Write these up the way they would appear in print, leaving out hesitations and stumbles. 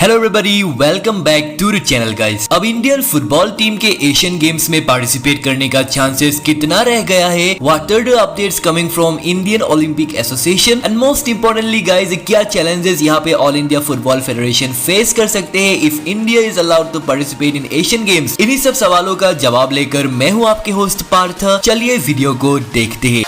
Hello everybody, welcome back to the channel guys. अब Indian football team के Asian Games में participate करने का चांसेस कितना रह गया है? What are the updates coming from Indian Olympic Association and most importantly guys, क्या चैलेंजेस यहाँ पे All India Football Federation face कर सकते हैं if India is allowed to participate in Asian Games? इन्हीं सब सवालों का जवाब लेकर मैं हूँ आपके होस्ट पार्थ। चलिए वीडियो को देखते हैं।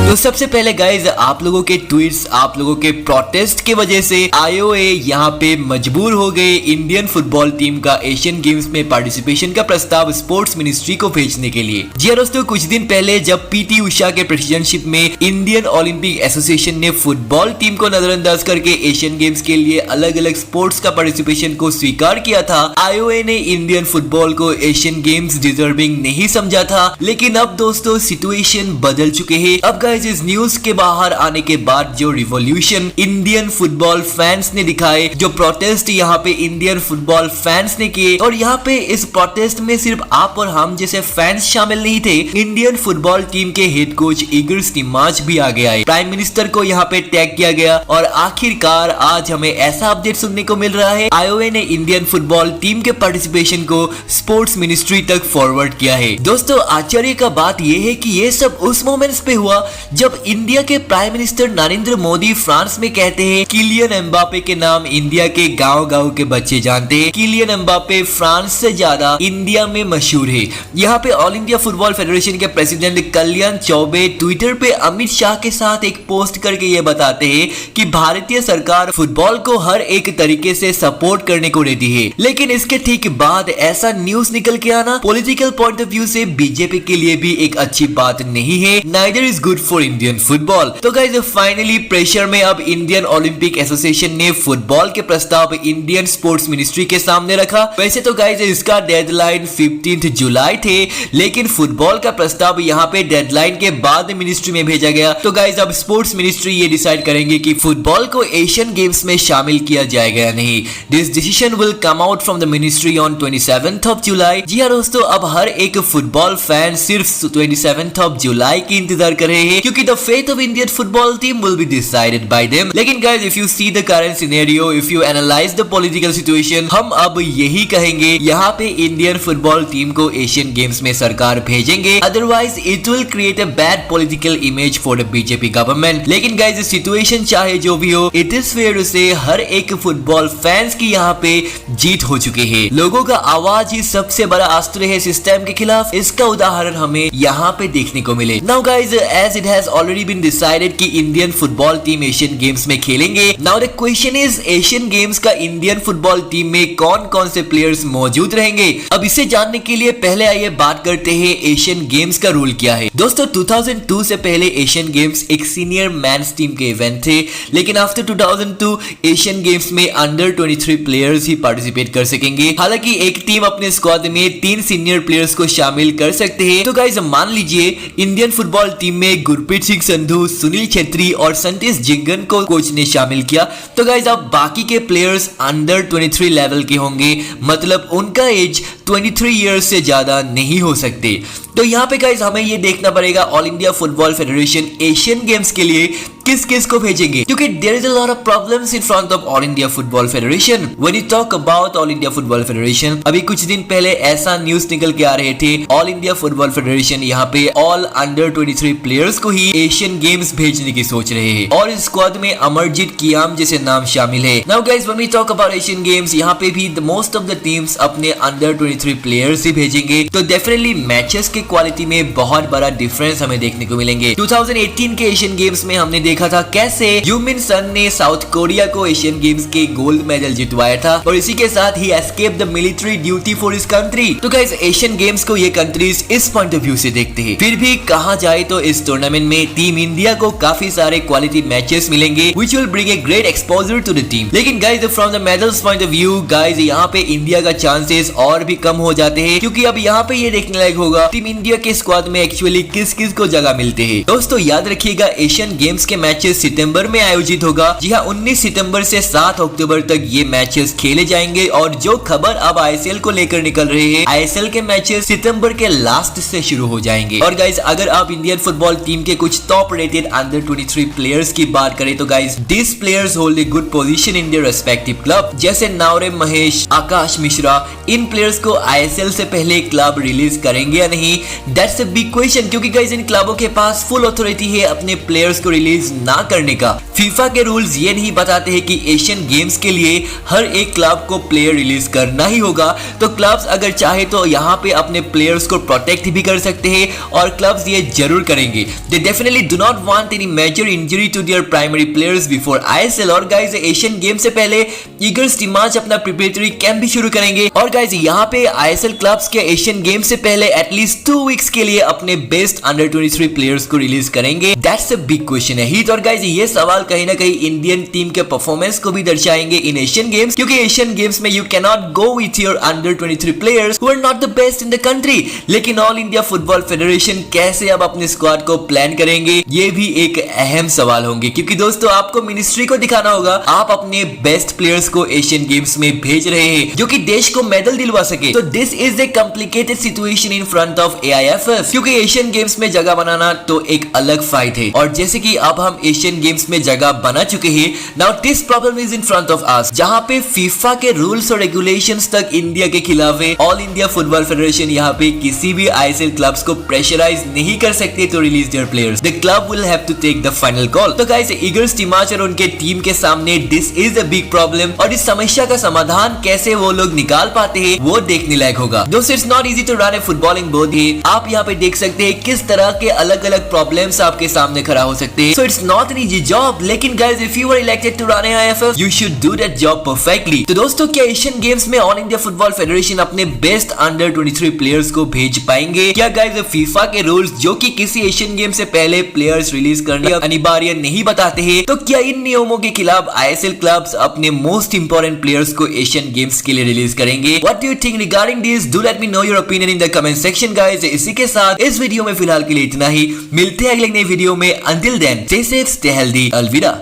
तो सबसे पहले गाइज, आप लोगों के ट्वीट्स, आप लोगों के प्रोटेस्ट की वजह से आईओए यहाँ पे मजबूर हो गए इंडियन फुटबॉल टीम का एशियन गेम्स में पार्टिसिपेशन का प्रस्ताव स्पोर्ट्स मिनिस्ट्री को भेजने के लिए। जी दोस्तों, कुछ दिन पहले जब पीटी उषा के प्रेसिडेंटशिप में इंडियन ओलंपिक एसोसिएशन ने फुटबॉल टीम को नजरअंदाज करके एशियन गेम्स के लिए अलग अलग स्पोर्ट्स का पार्टिसिपेशन को स्वीकार किया था, आईओए ने इंडियन फुटबॉल को एशियन गेम्स डिजर्विंग नहीं समझा था। लेकिन अब दोस्तों सिचुएशन बदल चुके हैं। अब गाइज इस न्यूज के बाहर आने के बाद जो रिवॉल्यूशन इंडियन फुटबॉल फैंस ने दिखाए, जो प्रोटेस्ट यहाँ पे इंडियन फुटबॉल फैंस ने किए, और यहाँ पे इस प्रोटेस्ट में सिर्फ आप और हम जैसे फैंस शामिल नहीं थे, इंडियन फुटबॉल टीम के हेड कोच इगर स्टिमाच भी आगे आए, प्राइम मिनिस्टर को यहाँ पे टैग किया गया और आखिरकार आज हमें ऐसा अपडेट सुनने को मिल रहा है, आईओए ने इंडियन फुटबॉल टीम के पार्टिसिपेशन को स्पोर्ट्स मिनिस्ट्री तक फॉरवर्ड किया है। दोस्तों आश्चर्य का बात यह है कि ये सब उस मोमेंट्स पे हुआ जब इंडिया के prime minister Narendra Modi France में कहते हैं किलियन एम्बापे के नाम इंडिया के गांव-गांव के बच्चे जानते हैं। किलियन एम्बापे फ्रांस से ज्यादा इंडिया में मशहूर है। यहाँ पे ऑल इंडिया फुटबॉल फेडरेशन के प्रेसिडेंट कल्याण चौबे ट्विटर पे अमित शाह के साथ एक पोस्ट करके ये बताते हैं कि भारतीय सरकार फुटबॉल को हर एक तरीके से सपोर्ट करने को रेडी है। लेकिन इसके ठीक बाद ऐसा न्यूज निकल के आना पॉलिटिकल पॉइंट ऑफ व्यू से बीजेपी के लिए भी एक अच्छी बात नहीं है। Neither is good for Indian football. तो गाइस फाइनली प्रेशर में अब इंडियन ओलंपिक एसोसिएशन ने फुटबॉल के प्रस्ताव इंडियन स्पोर्ट्स मिनिस्ट्री के सामने रखा। वैसे तो गाइस इसका डेडलाइन 15 जुलाई थे, लेकिन फुटबॉल का प्रस्ताव यहाँ पे डेडलाइन के बाद मिनिस्ट्री में भेजा गया। तो गाइस अब स्पोर्ट्स मिनिस्ट्री ये डिसाइड करेंगे कि फुटबॉल को एशियन गेम्स में शामिल किया जाएगा या नहीं। This decision will come out from the ministry on 27 जुलाई। जी हाँ दोस्तों, अब हर एक फुटबॉल फैन सिर्फ 27 जुलाई की इंतजार कर रहे हैं, क्योंकि the fate of Indian football team will be decided by them. लेकिन guys, if you see the current scenario, if you analyze the political situation, हम अब यही कहेंगे यहाँ पे इंडियन फुटबॉल टीम को एशियन गेम्स में सरकार भेजेंगे, otherwise it will create a bad political image for the BJP government. लेकिन guys, सिचुएशन चाहे जो भी हो, it is fair to say हर एक फुटबॉल फैंस की यहाँ पे जीत हो चुकी है। लोगों का आवाज ही सबसे बड़ा अस्त्र है सिस्टम के खिलाफ। इसका उदाहरण हमें यहाँ पे देखने को मिले। Now guys, as it has already been decided कि Indian football team Asian Games में खेलेंगे। Now the question is, Asian games का इंडियन फुटबॉल टीम में कौन कौन से प्लेयर्स मौजूद रहेंगे? अब इसे जानने के लिए पहले आइए बात करते हैं एशियन गेम्स का रूल क्या है। दोस्तों 2002 से पहले एशियन गेम्स एक सीनियर मेंस टीम के इवेंट थे, लेकिन आफ्टर 2002 एशियन गेम्स में अंडर 23 प्लेयर्स ही पार्टिसिपेट कर सकेंगे। हालांकि एक टीम अपने स्क्वाड में 3 सीनियर प्लेयर्स को शामिल कर सकते हैं। तो गाइस मान लीजिए इंडियन फुटबॉल टीम में गुरप्रीत सिंह संधू, सुनील छेत्री और संतोष जिंगन को कोच ने शामिल किया। तो गाइस अब बाकी के प्लेयर्स अंडर 23 लेवल के होंगे, मतलब उनका एज 23 इयर्स से ज्यादा नहीं हो सकते। तो यहाँ पे गाइस हमें ये देखना पड़ेगा All India Football Federation Asian Games के लिए किस किस को भेजेंगे, क्योंकि there is a lot of problems in front of All India Football Federation. When you talk about All India Football Federation, अभी कुछ दिन पहले ऐसा न्यूज निकल के आ रहे थे, ऑल इंडिया फुटबॉल फेडरेशन यहाँ पे ऑल अंडर 23 प्लेयर्स को ही एशियन गेम्स भेजने की सोच रहे हैं, और इस स्क्वाड में अमरजीत कियाम जैसे नाम शामिल है। Now guys when we talk about Asian Games, यहाँ पे भी मोस्ट ऑफ द टीम्स अपने अंडर 23 प्लेयर्स ही भेजेंगे। तो डेफिनेटली मैचेस के क्वालिटी में बहुत बड़ा डिफरेंस हमें देखने को मिलेंगे। 2018 के एशियन गेम्स में हमने देखा था कैसे यूमिन सन ने साउथ कोरिया को एशियन गेम्स के गोल्ड मेडल जितवाया था, और इसी के साथ ही escape the military duty for his country. तो गाइस एशियन गेम्स को ये कंट्रीज इस पॉइंट ऑफ व्यू से देखते हैं। फिर भी कहा जाए तो इस टूर्नामेंट में टीम इंडिया को काफी सारे क्वालिटी मैचेस मिलेंगे, which will bring a great exposure to the team. लेकिन guys from the medals point of view guys, यहाँ पे इंडिया का चांसेस और भी कम हो जाते हैं, क्योंकि अब यहाँ पे ये देखने लायक होगा टीम इंडिया के स्क्वाड में एक्चुअली किस किस को जगह मिलते हैं। दोस्तों याद रखिएगा, एशियन गेम्स के मैचेस सितंबर में आयोजित होगा। जी हाँ, 19 सितंबर से 7 अक्टूबर तक ये मैचेस खेले जाएंगे। और जो खबर अब आईएसएल को लेकर निकल रहे हैं, आईएसएल के मैचेस सितंबर के लास्ट से शुरू हो जाएंगे। और गाइस, अगर आप इंडियन फुटबॉल टीम के कुछ टॉप रेटेड अंडर 23 प्लेयर्स की बात करें तो guys, this players hold a good position in their respective club. जैसे नावरे महेश, आकाश मिश्रा, इन प्लेयर्स को आईएसएल से पहले क्लब रिलीज करेंगे या नहीं, दैट्स अ बिग क्वेश्चन, क्योंकि गाइस इन क्लबों के पास फुल अथॉरिटी है अपने प्लेयर्स को रिलीज ना करने का। फीफा के रूल्स ये नहीं बताते हैं कि एशियन गेम्स के लिए हर एक क्लब को प्लेयर रिलीज करना ही होगा। तो क्लब्स अगर चाहे तो यहाँ पे अपने प्लेयर्स को प्रोटेक्ट भी कर सकते हैं, और क्लब्स ये जरूर करेंगे। They definitely do not want any major injury to their primary players before ISL. और गाइस, एशियन गेम से पहले ईगल्स टीमाच अपना प्रिपरेटरी कैंप भी शुरू करेंगे। और गाइस, यहाँ पे आईएसएल क्लब्स के एशियन गेम से पहले एटलीस्ट 2 वीक्स के लिए अपने बेस्ट अंडर 23 प्लेयर्स को रिलीज करेंगे। दैट्स अ बिग क्वेश्चन है हित। और गाइस, ये सवाल कहीं ना कहीं इंडियन टीम के परफॉर्मेंस को भी दर्शाएंगे इन एशियन गेम्स, क्योंकि एशियन गेम्स में you can not go with your under 23 players who are not the best in the country. लेकिन ऑल इंडिया फुटबॉल फेडरेशन कैसे अब अपने स्क्वाड को प्लान करेंगे, ये भी एक अहम सवाल होंगे, क्योंकि दोस्तों आपको मिनिस्ट्री को दिखाना होगा आप अपने बेस्ट प्लेयर्स को एशियन गेम्स में भेज रहे हैं जो कि देश को मेडल दिलवा सके। तो this is a complicated situation in front of AIFF, क्योंकि एशियन गेम्स में जगह बनाना तो एक अलग फाइट है। और जैसे कि अब हम एशियन गेम्स में जगह बना चुके हैं, now this problem is in front of us, जहां पे फीफा के रूल्स और रेगुलेशंस तक इंडिया के खिलाफ है। ऑल इंडिया फुटबॉल फेडरेशन यहाँ पे किसी भी आईएसएल क्लब्स को प्रेशराइज नहीं कर सकते to release their players. The club will have to take the final call. तो गाइस, ईगल्स टीमाच और उनके टीम के सामने this is a big problem, और इस समस्या का समाधान कैसे वो लोग निकाल पाते हैं वो देखने लायक होगा। दोस्तों, it's not easy to run a footballing board है। आप यहाँ पे देख सकते हैं किस तरह के अलग अलग प्रॉब्लम्स आपके सामने खड़ा हो सकते हैं। So it's not an easy job, लेकिन guys, if you are elected to run IFF, you should do that job perfectly. तो दोस्तों, क्या एशियन गेम्स में ऑल इंडिया फुटबॉल फेडरेशन अपने बेस्ट अंडर 23 प्लेयर्स को भेज पाएंगे? क्या गाइस, फीफा के रूल्स जो कि किसी एशियन गेम से पहले प्लेयर्स रिलीज करना अनिवार्य नहीं बताते हैं, तो क्या इन नियमों के खिलाफ आईएसएल क्लब्स अपने मोस्ट इंपोर्टेंट प्लेयर्स को एशियन गेम्स के लिए रिलीज करेंगे? What do you think regarding this? Do let me know your opinion in the comment section guys. इसी के साथ इस वीडियो में फिलहाल के लिए इतना ही। मिलते हैं अगले नई वीडियो में। Until then, stay safe, stay healthy. अलविदा।